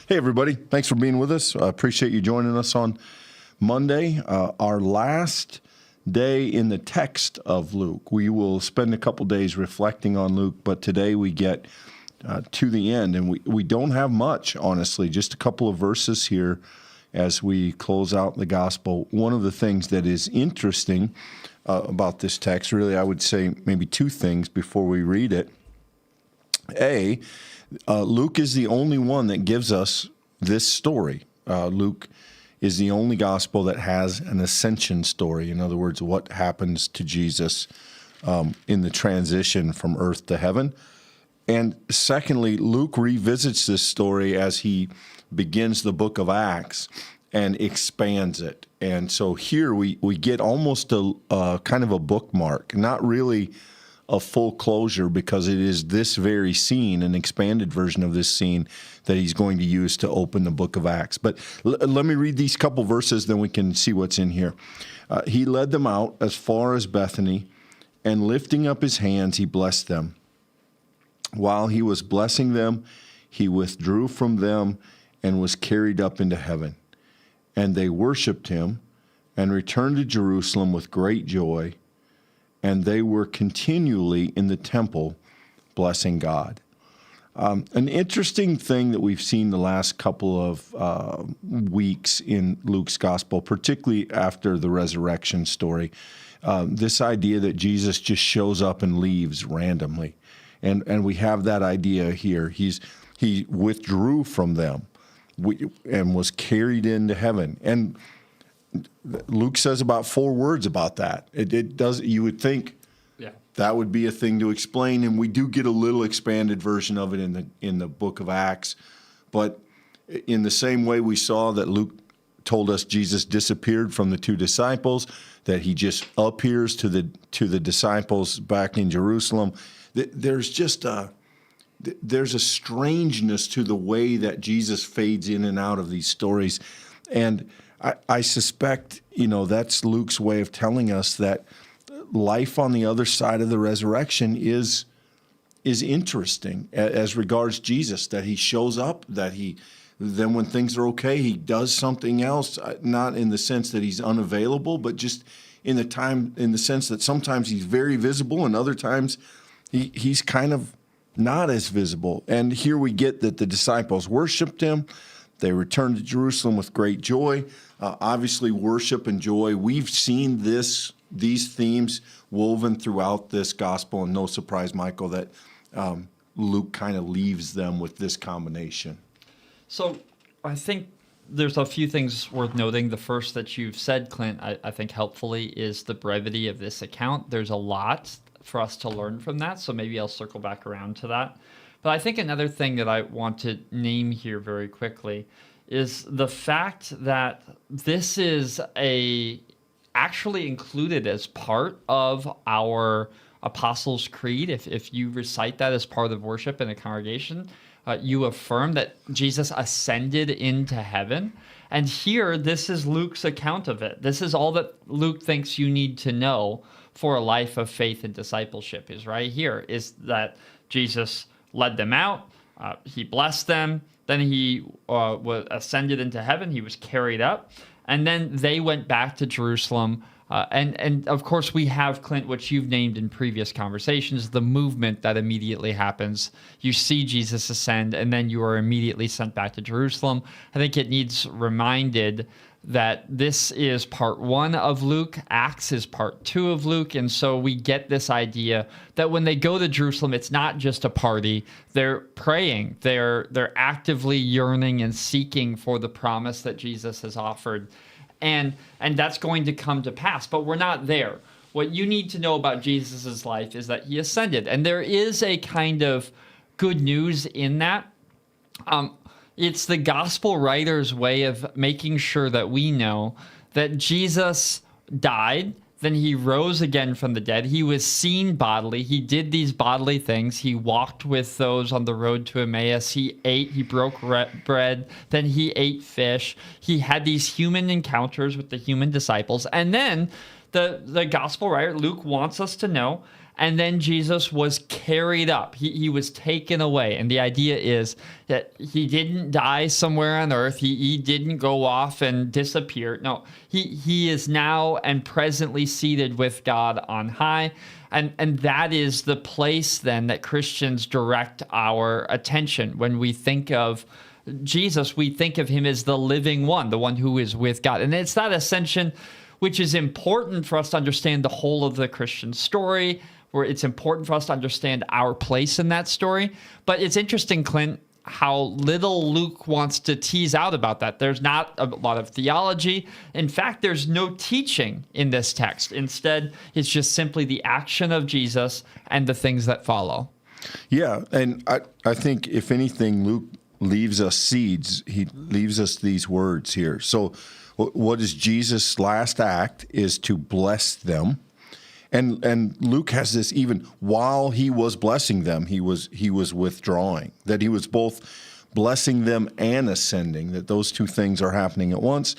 Hey, everybody. Thanks for being with us. I appreciate you joining us on Monday, our last day in the text of Luke. We will spend a couple days reflecting on Luke, but today we get to the end, and we don't have much, honestly, just a couple of verses here as we close out the gospel. One of the things that is interesting about this text, really, I would say maybe two things before we read it. Luke is the only one that gives us this story. Luke is the only gospel that has an ascension story. In other words, what happens to Jesus in the transition from earth to heaven. And secondly, Luke revisits this story as he begins the book of Acts and expands it. And so here we get almost a kind of a bookmark, not really a full closure, because it is this very scene, an expanded version of this scene, that he's going to use to open the book of Acts. But let me read these couple verses, then we can see what's in here. He led them out as far as Bethany, and lifting up his hands, he blessed them. While he was blessing them, he withdrew from them and was carried up into heaven. And they worshiped him and returned to Jerusalem with great joy, and they were continually in the temple blessing God. An interesting thing that we've seen the last couple of weeks in Luke's gospel, particularly after the resurrection story, this idea that Jesus just shows up and leaves randomly. And we have that idea here. He withdrew from them and was carried into heaven. And Luke says about 4 words about that. It does. You would think that would be a thing to explain, and we do get a little expanded version of it in the book of Acts. But in the same way we saw that Luke told us Jesus disappeared from the 2 disciples, that he just appears to the disciples back in Jerusalem. There's just there's a strangeness to the way that Jesus fades in and out of these stories, and I suspect, that's Luke's way of telling us that life on the other side of the resurrection is interesting as regards Jesus, that he shows up, that then when things are okay, he does something else, not in the sense that he's unavailable, but just in the sense that sometimes he's very visible and other times he's kind of not as visible. And here we get that the disciples worshiped him. They returned to Jerusalem with great joy. Obviously, worship and joy. We've seen these themes woven throughout this gospel, and no surprise, Michael, that Luke kind of leaves them with this combination. So I think there's a few things worth noting. The first that you've said, Clint, I think helpfully, is the brevity of this account. There's a lot for us to learn from that, so maybe I'll circle back around to that. But I think another thing that I want to name here very quickly is the fact that this is actually included as part of our Apostles' Creed. If you recite that as part of worship in a congregation, you affirm that Jesus ascended into heaven. And here, this is Luke's account of it. This is all that Luke thinks you need to know for a life of faith and discipleship, is right here, is that Jesus led them out, he blessed them, then he was ascended into heaven, he was carried up, and then they went back to Jerusalem. And of course, we have, Clint, what you've named in previous conversations, the movement that immediately happens. You see Jesus ascend, and then you are immediately sent back to Jerusalem. I think it needs reminded that this is part 1 of Luke, Acts is part 2 of Luke, and so we get this idea that when they go to Jerusalem, it's not just a party. They're praying. They're actively yearning and seeking for the promise that Jesus has offered. And that's going to come to pass, but we're not there. What you need to know about Jesus' life is that he ascended, and there is a kind of good news in that. It's the gospel writer's way of making sure that we know that Jesus died, then he rose again from the dead. He was seen bodily. He did these bodily things. He walked with those on the road to Emmaus. He ate, he broke bread. Then he ate fish. He had these human encounters with the human disciples. And then the gospel writer, Luke, wants us to know, And then Jesus was carried up. He was taken away. And the idea is that he didn't die somewhere on earth. He didn't go off and disappear. No, he is now and presently seated with God on high. And that is the place then that Christians direct our attention. When we think of Jesus, we think of him as the living one, the one who is with God. And it's that ascension which is important for us to understand the whole of the Christian story, where it's important for us to understand our place in that story. But it's interesting, Clint, how little Luke wants to tease out about that. There's not a lot of theology. In fact, there's no teaching in this text. Instead, it's just simply the action of Jesus and the things that follow. Yeah, and I think if anything, Luke leaves us seeds. He leaves us these words here. So what is Jesus' last act is to bless them. And Luke has this, even while he was blessing them, he was withdrawing, that he was both blessing them and ascending, that those two things are happening at once.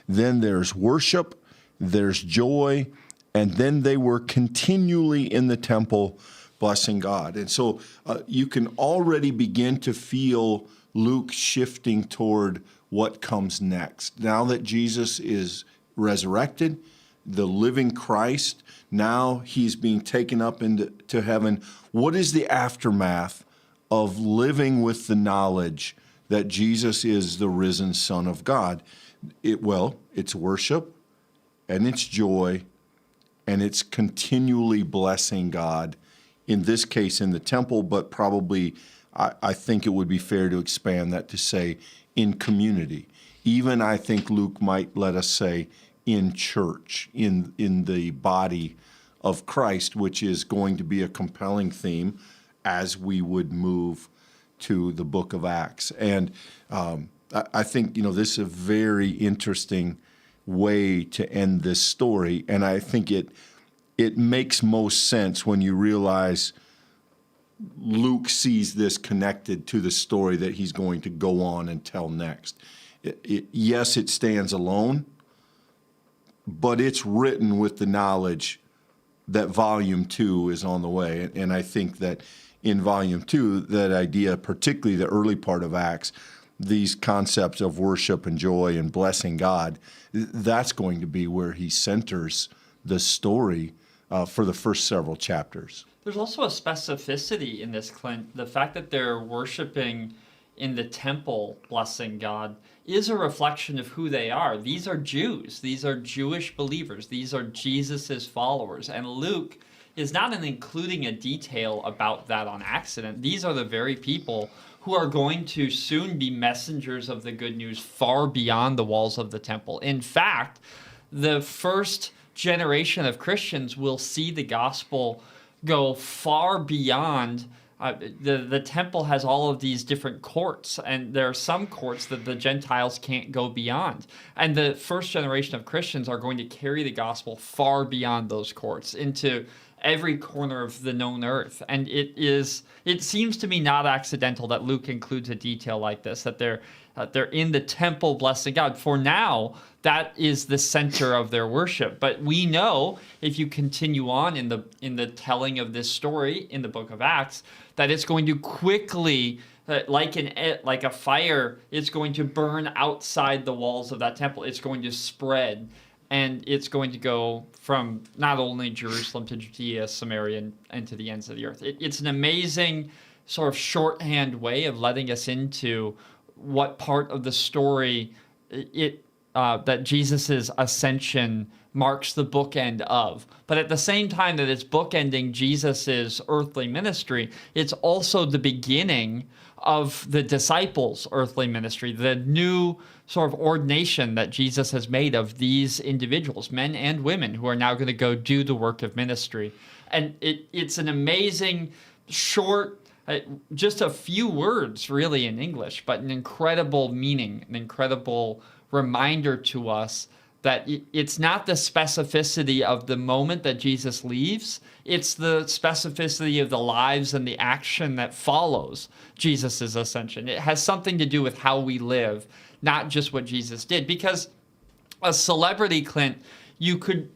Then there's worship, there's joy, and then they were continually in the temple blessing God. And so you can already begin to feel Luke shifting toward what comes next. Now that Jesus is resurrected, the living Christ, now he's being taken up into heaven. What is the aftermath of living with the knowledge that Jesus is the risen Son of God? It's worship, and it's joy, and it's continually blessing God, in this case in the temple, but probably I think it would be fair to expand that to say in community. Even I think Luke might let us say in church, in the body of Christ, which is going to be a compelling theme as we would move to the book of Acts. And I think, this is a very interesting way to end this story. And I think it makes most sense when you realize Luke sees this connected to the story that he's going to go on and tell next. Yes, it stands alone, but it's written with the knowledge that volume 2 is on the way. And I think that in volume 2, that idea, particularly the early part of Acts, these concepts of worship and joy and blessing God, that's going to be where he centers the story for the first several chapters. There's also a specificity in this, Clint. The fact that they're worshiping in the temple, blessing God, is a reflection of who they are. These are Jews. These are Jewish believers. These are Jesus's followers. And Luke is not including a detail about that on accident. These are the very people who are going to soon be messengers of the good news far beyond the walls of the temple. In fact, the first generation of Christians will see the gospel go far beyond. The temple has all of these different courts, and there are some courts that the Gentiles can't go beyond. And the first generation of Christians are going to carry the gospel far beyond those courts into every corner of the known earth. And it seems to me not accidental that Luke includes a detail like this, that they're in the temple blessing God. For now, that is the center of their worship. But we know, if you continue on in the telling of this story in the book of Acts, that it's going to quickly, like a fire, it's going to burn outside the walls of that temple. It's going to spread, and it's going to go from not only Jerusalem to Judea, Samaria, and to the ends of the earth. It's an amazing sort of shorthand way of letting us into what part of the story that Jesus' ascension marks the bookend of. But at the same time that it's bookending Jesus' earthly ministry, it's also the beginning of the disciples' earthly ministry, the new sort of ordination that Jesus has made of these individuals, men and women, who are now going to go do the work of ministry. And it's an amazing, short, just a few words really in English, but an incredible meaning, an incredible reminder to us that it's not the specificity of the moment that Jesus leaves, it's the specificity of the lives and the action that follows Jesus' ascension. It has something to do with how we live, not just what Jesus did. Because a celebrity, Clint, you could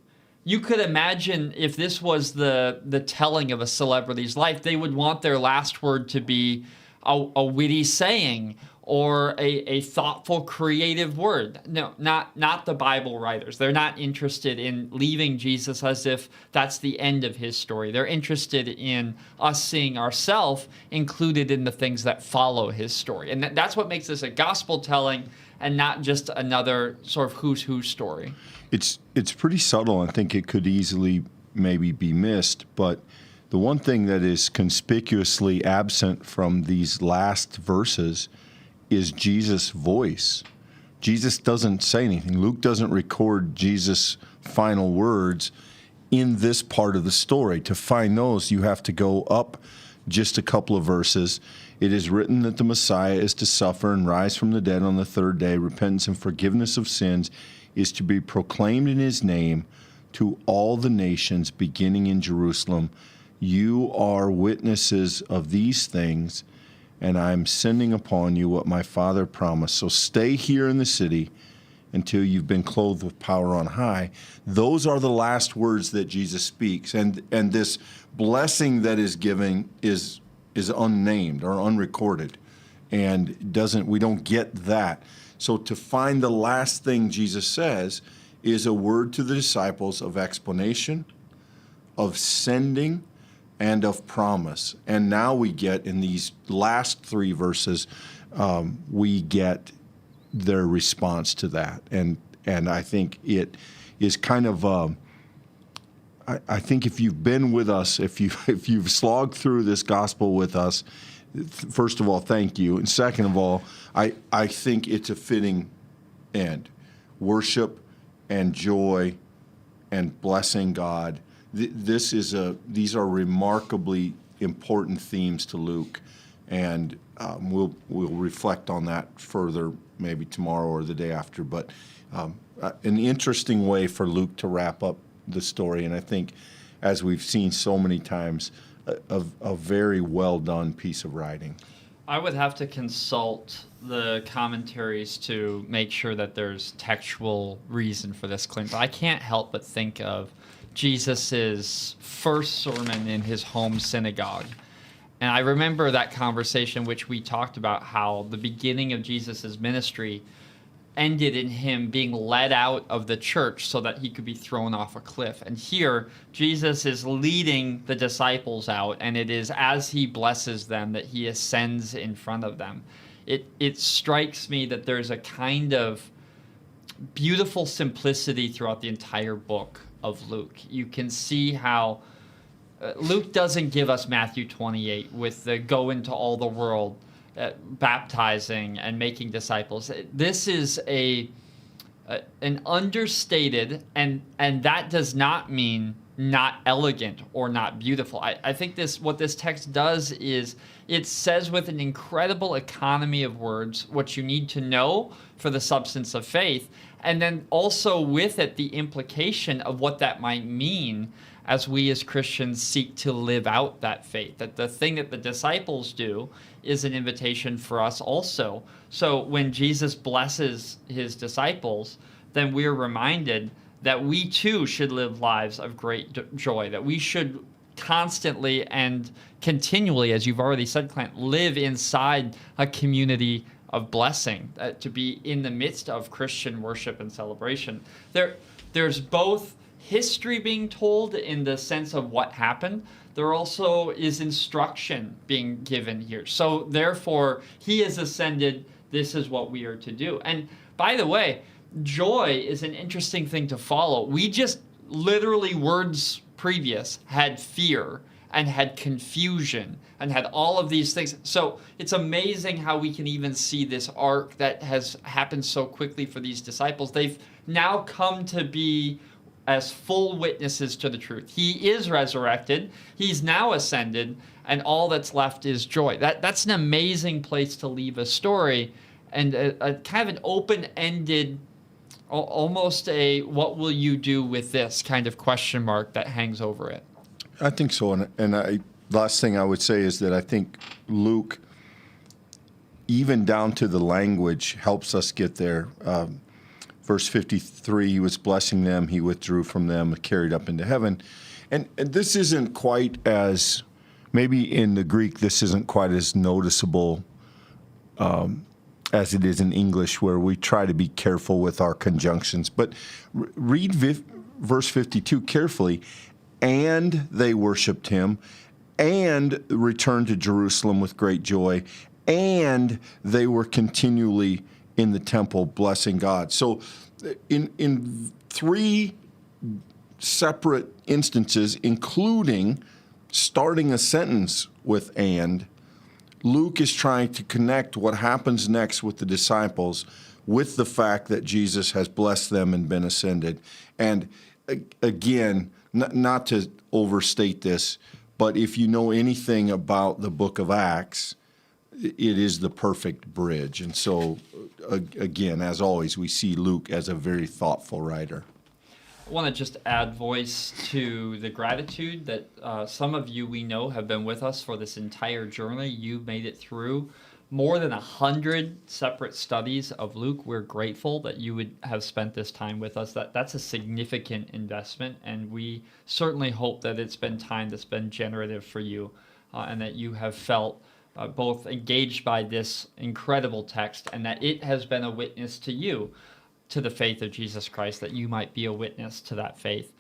you could imagine if this was the telling of a celebrity's life, they would want their last word to be a witty saying or a thoughtful, creative word. No, not the Bible writers. They're not interested in leaving Jesus as if that's the end of his story. They're interested in us seeing ourselves included in the things that follow his story. And that's what makes this a gospel telling and not just another sort of who's who story. It's pretty subtle. I think it could easily maybe be missed, but the one thing that is conspicuously absent from these last verses is Jesus' voice. Jesus doesn't say anything. Luke doesn't record Jesus' final words in this part of the story. To find those, you have to go up just a couple of verses. It is written that the Messiah is to suffer and rise from the dead on the third day. Repentance and forgiveness of sins is to be proclaimed in his name to all the nations, beginning in Jerusalem. You are witnesses of these things, and I'm sending upon you what my Father promised. So stay here in the city until you've been clothed with power on high. Those are the last words that Jesus speaks. And this blessing that is given is unnamed or unrecorded. And we don't get that. So to find the last thing Jesus says is a word to the disciples of explanation, of sending, and of promise. And now we get, in these last three verses, we get their response to that. And I think it is kind of, I think if you've been with us, if you've slogged through this gospel with us, first of all, thank you. And second of all, I think it's a fitting end. Worship and joy and blessing God. These are remarkably important themes to Luke, and we'll reflect on that further maybe tomorrow or the day after. But an interesting way for Luke to wrap up the story, and I think, as we've seen so many times, a very well done piece of writing. I would have to consult the commentaries to make sure that there's textual reason for this, Clint. But I can't help but think of Jesus's first sermon in his home synagogue. And I remember that conversation which we talked about how the beginning of Jesus's ministry ended in him being led out of the church so that he could be thrown off a cliff. And here, Jesus is leading the disciples out, and it is as he blesses them that he ascends in front of them. It strikes me that there's a kind of beautiful simplicity throughout the entire book of Luke. You can see how Luke doesn't give us Matthew 28 with the go into all the world, baptizing and making disciples. This is an understated, and that does not mean not elegant or not beautiful. I think what this text does is it says with an incredible economy of words what you need to know for the substance of faith, and then also with it the implication of what that might mean as we as Christians seek to live out that faith. That the thing that the disciples do is an invitation for us also. So when Jesus blesses his disciples, then we're reminded that we too should live lives of great joy, that we should constantly and continually, as you've already said, Clint, live inside a community of blessing, to be in the midst of Christian worship and celebration. There's both history being told in the sense of what happened. There also is instruction being given here. So therefore, he has ascended. This is what we are to do. And by the way, joy is an interesting thing to follow. We just literally words previous had fear and had confusion and had all of these things. So it's amazing how we can even see this arc that has happened so quickly for these disciples. They've now come to be as full witnesses to the truth. He is resurrected. He's now ascended, and all that's left is joy. That's an amazing place to leave a story, and a kind of an open-ended, almost a what will you do with this kind of question mark that hangs over it. I think so, and last thing I would say is that I think Luke, even down to the language, helps us get there. verse 53, he was blessing them, he withdrew from them, carried up into heaven. And this isn't quite as, maybe in the Greek, this isn't quite as noticeable as it is in English, where we try to be careful with our conjunctions. But read verse 52 carefully. And they worshiped him, and returned to Jerusalem with great joy, and they were continually in the temple blessing God. So in three separate instances, including starting a sentence with and, Luke is trying to connect what happens next with the disciples with the fact that Jesus has blessed them and been ascended. And again, not to overstate this, but if you know anything about the book of Acts, it is the perfect bridge. And so, again, as always, we see Luke as a very thoughtful writer. I want to just add voice to the gratitude that some of you we know have been with us for this entire journey. You made it through more than 100 separate studies of Luke. We're grateful that you would have spent this time with us. That's a significant investment, and we certainly hope that it's been time that's been generative for you, and that you have felt both engaged by this incredible text, and that it has been a witness to you, to the faith of Jesus Christ, that you might be a witness to that faith.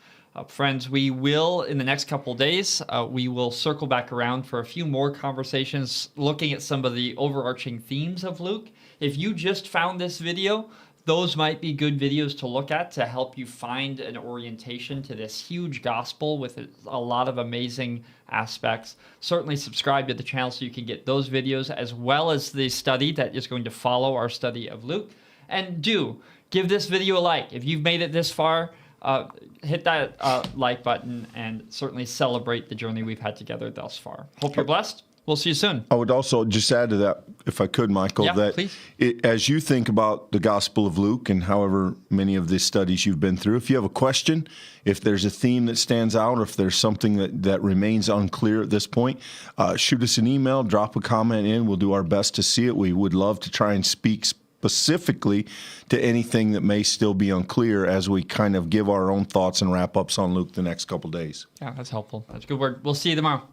Friends, we will, in the next couple of days, we will circle back around for a few more conversations looking at some of the overarching themes of Luke. If you just found this video, those might be good videos to look at to help you find an orientation to this huge gospel with a lot of amazing aspects. Certainly subscribe to the channel so you can get those videos as well as the study that is going to follow our study of Luke. And do give this video a like. If you've made it this far, hit that like button and certainly celebrate the journey we've had together thus far. Hope you're blessed. We'll see you soon. I would also just add to that, if I could, Michael, Yeah, that please. As you think about the Gospel of Luke and however many of the studies you've been through, if you have a question, if there's a theme that stands out, or if there's something that remains unclear at this point, shoot us an email, drop a comment in. We'll do our best to see it. We would love to try and speak specifically to anything that may still be unclear as we kind of give our own thoughts and wrap-ups on Luke the next couple days. Yeah, that's helpful. That's a good word. We'll see you tomorrow.